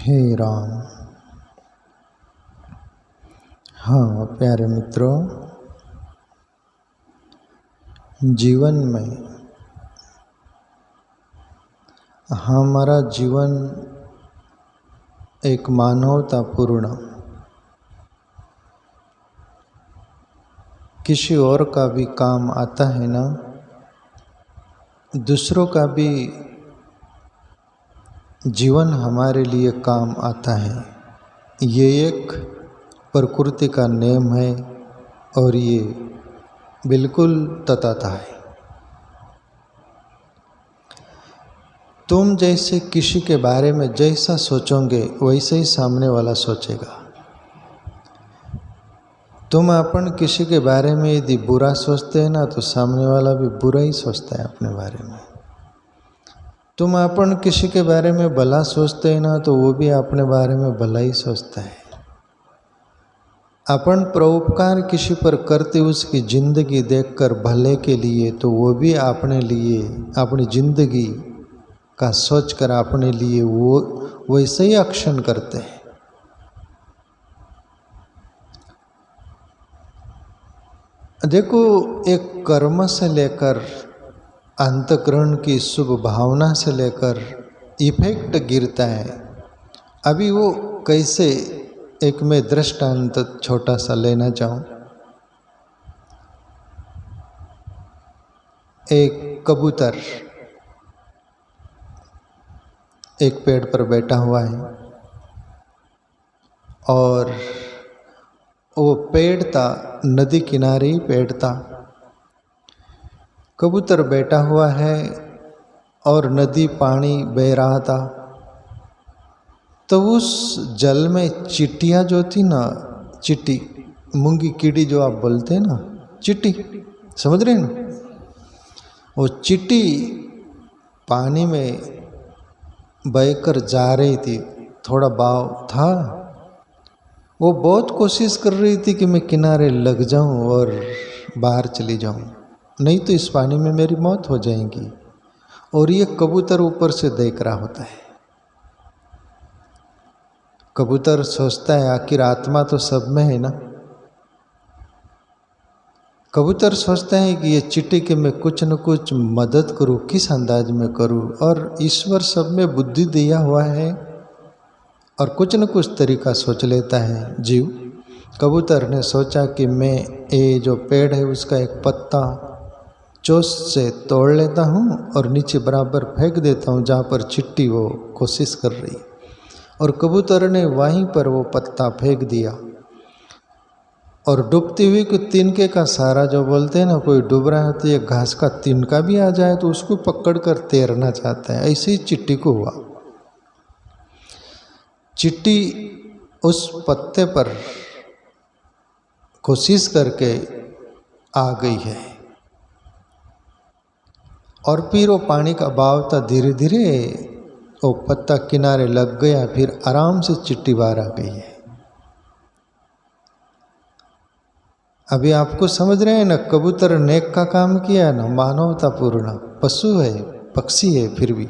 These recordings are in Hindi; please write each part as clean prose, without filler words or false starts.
हे राम। हाँ प्यारे मित्रों, जीवन में हमारा जीवन एक मानवतापूर्ण, किसी और का भी काम आता है ना, दूसरों का भी जीवन हमारे लिए काम आता है। ये एक प्रकृति का नियम है और ये बिल्कुल तथाता है। तुम जैसे किसी के बारे में जैसा सोचोगे वैसे ही सामने वाला सोचेगा। तुम अपन किसी के बारे में यदि बुरा सोचते हैं ना, तो सामने वाला भी बुरा ही सोचता है अपने बारे में। तुम अपन किसी के बारे में भला सोचते हैं ना, तो वो भी अपने बारे में भला ही सोचता है। अपन परोपकार किसी पर करते उसकी जिंदगी देखकर भले के लिए, तो वो भी अपने लिए अपनी जिंदगी का सोचकर अपने लिए वो वैसे ही एक्शन करते हैं। देखो, एक कर्म से लेकर अंतःकरण की शुभ भावना से लेकर इफेक्ट गिरता है। अभी वो कैसे, एक मैं दृष्टांत छोटा सा लेना चाहूँ। एक कबूतर एक पेड़ पर बैठा हुआ है और वो पेड़ था, नदी किनारे ही पेड़ था। कबूतर बैठा हुआ है और नदी पानी बह रहा था। तो उस जल में चींटियाँ जो थी ना, चींटी, मूंगी कीड़ी जो आप बोलते हैं ना, चींटी, समझ रहे हैं ना, वो चींटी पानी में बहकर जा रही थी। थोड़ा बहाव था, वो बहुत कोशिश कर रही थी कि मैं किनारे लग जाऊं और बाहर चली जाऊं, नहीं तो इस पानी में मेरी मौत हो जाएगी। और ये कबूतर ऊपर से देख रहा होता है। कबूतर सोचता है आखिर आत्मा तो सब में है ना। कबूतर सोचता है कि ये चींटी के मैं कुछ न कुछ मदद करूं, किस अंदाज में करूं। और ईश्वर सब में बुद्धि दिया हुआ है और कुछ न कुछ तरीका सोच लेता है जीव। कबूतर ने सोचा कि मैं ये जो पेड़ है उसका एक पत्ता चोंच से तोड़ लेता हूँ और नीचे बराबर फेंक देता हूँ जहाँ पर चींटी वो कोशिश कर रही। और कबूतर ने वहीं पर वो पत्ता फेंक दिया और डूबती हुई को तिनके का सहारा जो बोलते हैं ना, कोई डूब रहा है तो ये घास का तिनका भी आ जाए तो उसको पकड़कर तैरना चाहता है। ऐसे ही चींटी को हुआ। चींटी उस पत्ते पर कोशिश करके आ गई है और फिर वो पानी का बहाव था, धीरे धीरे वो पत्ता किनारे लग गया। फिर आराम से चींटी बाहर आ गई है। अभी आपको समझ रहे हैं ना, कबूतर नेक का काम किया है ना, मानवतापूर्ण। पशु है, पक्षी है, फिर भी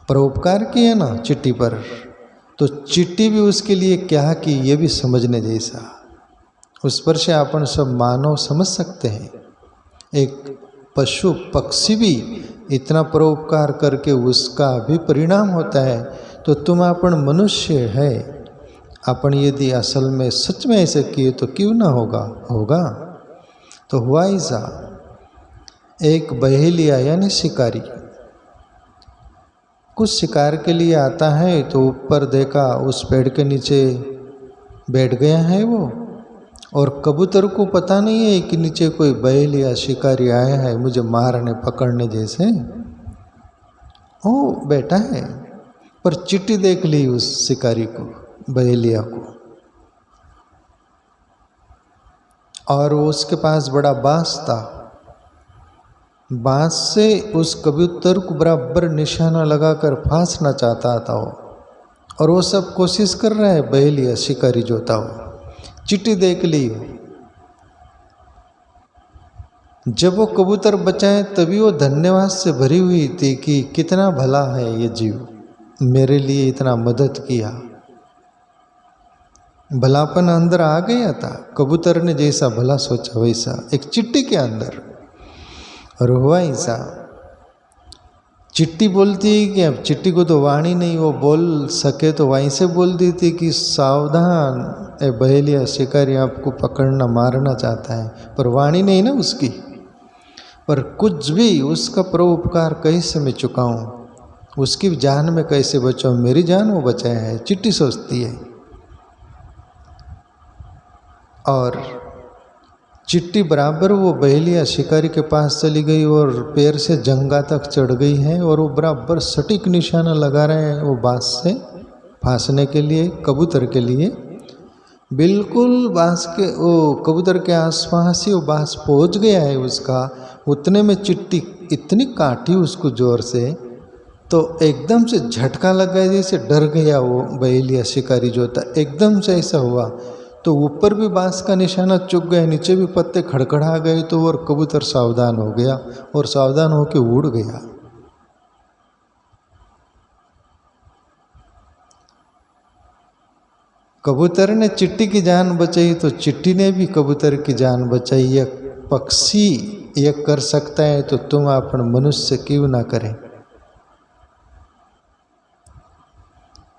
परोपकार किया ना चींटी पर, तो चींटी भी उसके लिए क्या की, ये भी समझने जैसा। उस पर से अपन सब मानव समझ सकते हैं। एक पशु पक्षी भी इतना परोपकार करके उसका भी परिणाम होता है। तो तुम अपन मनुष्य है, अपन यदि असल में सच में ऐसे किए तो क्यों ना होगा। तो हुआ ऐसा, एक बहेलिया यानी शिकारी कुछ शिकार के लिए आता है। तो ऊपर देखा, उस पेड़ के नीचे बैठ गया है वो, और कबूतर को पता नहीं है कि नीचे कोई बहेलिया शिकारी आया है मुझे मारने पकड़ने जैसे। ओ बैठा है, पर चींटी देख ली उस शिकारी को, बहेलिया को, और उसके पास बड़ा बांस था। बांस से उस कबूतर को बराबर निशाना लगाकर फांसना चाहता था वो, और वो सब कोशिश कर रहा है बहेलिया शिकारी जो था वो। चींटी देख ली। जब वो कबूतर बचाए तभी वो धन्यवाद से भरी हुई थी कि कितना भला है ये जीव, मेरे लिए इतना मदद किया। भलापन अंदर आ गया था, कबूतर ने जैसा भला सोचा वैसा एक चिट्ठी के अंदर, और हुआ ऐसा। चिट्ठी बोलती है कि अब चिट्ठी को तो वाणी नहीं, वो बोल सके तो वहीं से बोल दी थी कि सावधान, ए बहेलिया शिकारी आपको पकड़ना मारना चाहता है, पर वाणी नहीं ना उसकी। पर कुछ भी उसका परोपकार कैसे मैं चुकाऊं, उसकी जान में कैसे बचाऊं, मेरी जान वो बचाया है, चिट्ठी सोचती है। और चिट्ठी बराबर वो बहेलिया शिकारी के पास चली गई और पैर से जंगा तक चढ़ गई है, और वो बराबर सटीक निशाना लगा रहे हैं वो बांस से फांसने के लिए, कबूतर के लिए। बिल्कुल बांस के वो कबूतर के आसपास ही वो बांस पहुंच गया है उसका। उतने में चिट्ठी इतनी काटी उसको जोर से, तो एकदम से झटका लग गया, जैसे डर गया वो बहेलिया शिकारी जो था, एकदम से ऐसा हुआ। तो ऊपर भी बांस का निशाना चुक गया, नीचे भी पत्ते खड़खड़ा गए, तो और कबूतर सावधान हो गया और सावधान होकर उड़ गया। कबूतर ने चिट्ठी की जान बचाई तो चिट्ठी ने भी कबूतर की जान बचाई। यह पक्षी यह कर सकता है तो तुम अपन मनुष्य क्यों ना करें।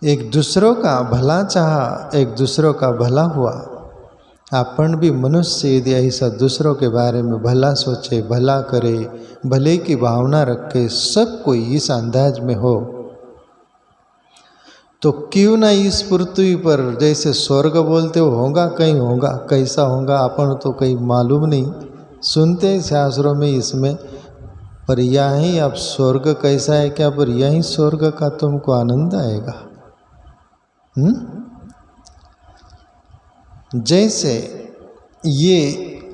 एक दूसरों का भला चाहा, एक दूसरों का भला हुआ। अपन भी मनुष्य यदि ऐसा दूसरों के बारे में भला सोचे, भला करे, भले की भावना रखे, सब कोई इस अंदाज में हो, तो क्यों ना इस पृथ्वी पर जैसे स्वर्ग बोलते हो होगा, कहीं होगा, कैसा होगा अपन तो कहीं मालूम नहीं, सुनते हैं शास्त्रों में इसमें, पर यहीं अब स्वर्ग कैसा है क्या, पर यहीं स्वर्ग का तुमको आनंद आएगा। जैसे ये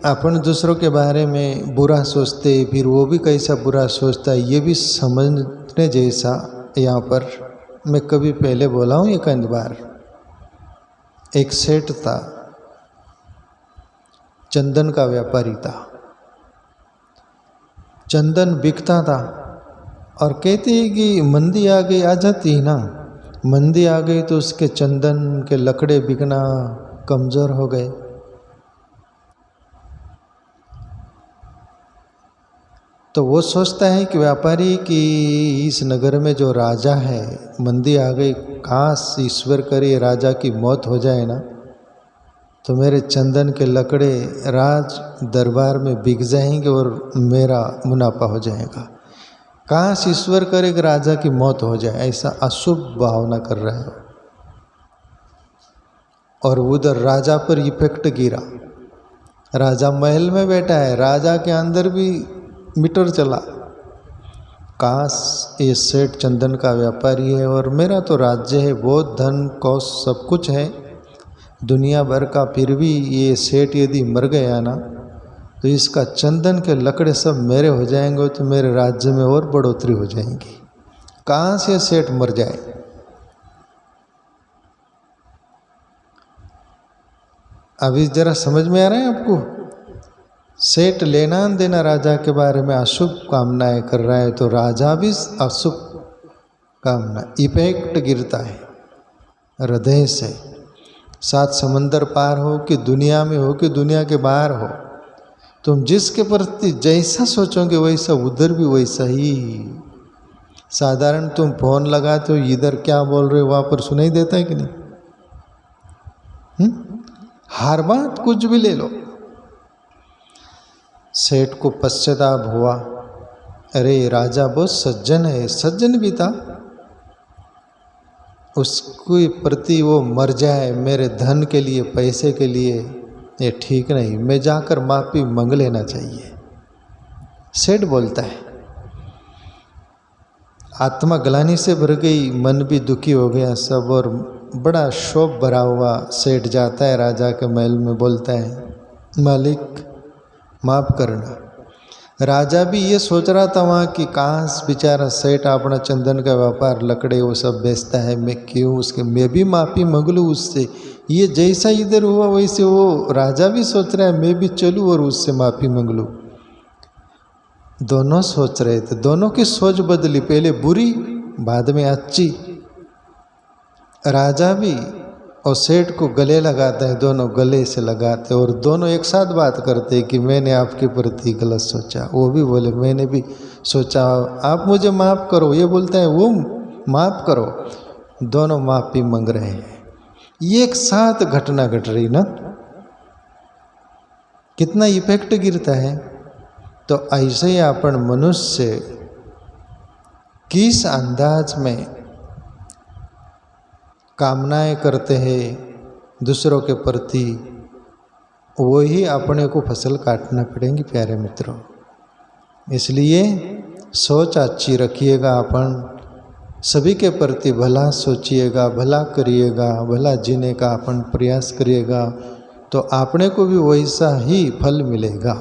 अपन दूसरों के बारे में बुरा सोचते, फिर वो भी कैसा बुरा सोचता है, ये भी समझने जैसा यहाँ पर मैं कभी पहले बोला हूँ एक बार। एक सेठ था, चंदन का व्यापारी था, चंदन बिकता था, और कहते हैं कि मंदी आ गई, आ जाती है ना, मंदी आ गई तो उसके चंदन के लकड़े बिकना कमज़ोर हो गए। तो वो सोचता है कि व्यापारी कि इस नगर में जो राजा है, मंदी आ गई, काश ईश्वर करे राजा की मौत हो जाए ना, तो मेरे चंदन के लकड़े राज दरबार में बिक जाएंगे और मेरा मुनाफा हो जाएगा। काश ईश्वर करे कि राजा की मौत हो जाए, ऐसा अशुभ भावना कर रहा है। और उधर राजा पर इफेक्ट गिरा। राजा महल में बैठा है, राजा के अंदर भी मीटर चला, काश ये सेठ चंदन का व्यापारी है और मेरा तो राज्य है, बहुत धन कौश सब कुछ है दुनिया भर का, फिर भी ये सेठ यदि मर गया ना तो इसका चंदन के लकड़े सब मेरे हो जाएंगे, तो मेरे राज्य में और बढ़ोतरी हो जाएगी। कहाँ से सेठ मर जाए। अभी जरा समझ में आ रहा है आपको। सेठ लेना देना राजा के बारे में अशुभ कामनाएं कर रहा है, तो राजा भी अशुभ कामना इफेक्ट गिरता है हृदय से। सात समंदर पार हो कि दुनिया में हो कि दुनिया के बाहर हो, तुम जिसके प्रति जैसा सोचोगे वैसा उधर भी वैसा ही। साधारण तुम फोन लगाते हो, इधर क्या बोल रहे हो वहाँ पर सुनाई देता है कि नहीं। हर बात कुछ भी ले लो। सेठ को पश्चाताप हुआ, अरे राजा बहुत सज्जन है, सज्जन भी था, उसके प्रति वो मर जाए मेरे धन के लिए, पैसे के लिए, ये ठीक नहीं, मैं जाकर माफ़ी मांग लेना चाहिए। सेठ बोलता है। आत्मा ग्लानि से भर गई, मन भी दुखी हो गया सब, और बड़ा शोक भरा हुआ सेठ जाता है राजा के महल में, बोलता है मालिक माफ़ करना। राजा भी ये सोच रहा था वहाँ कि काश बेचारा सेठ अपना चंदन का व्यापार लकड़े वो सब बेचता है, मैं क्यों उसके, मैं भी माफ़ी मांग लूँ उससे। ये जैसा इधर हुआ वैसे वो राजा भी सोच रहा है मैं भी चलूँ और उससे माफ़ी मांग लूँ। दोनों सोच रहे थे, दोनों की सोच बदली, पहले बुरी बाद में अच्छी। राजा भी और सेठ को गले लगाते हैं, दोनों गले से लगाते और दोनों एक साथ बात करते हैं कि मैंने आपके प्रति गलत सोचा। वो भी बोले मैंने भी सोचा, आप मुझे माफ़ करो। ये बोलते हैं वो माफ़ करो। दोनों माफ़ी मांग रहे हैं, ये एक साथ घटना घट रही ना, कितना इफेक्ट गिरता है। तो ऐसे ही अपन मनुष्य किस अंदाज में कामनाएं करते हैं दूसरों के प्रति, वही अपने को फसल काटना पड़ेंगी प्यारे मित्रों। इसलिए सोच अच्छी रखिएगा, अपन सभी के प्रति भला सोचिएगा, भला करिएगा, भला जीने का अपन प्रयास करिएगा, तो आपने को भी वैसा ही फल मिलेगा।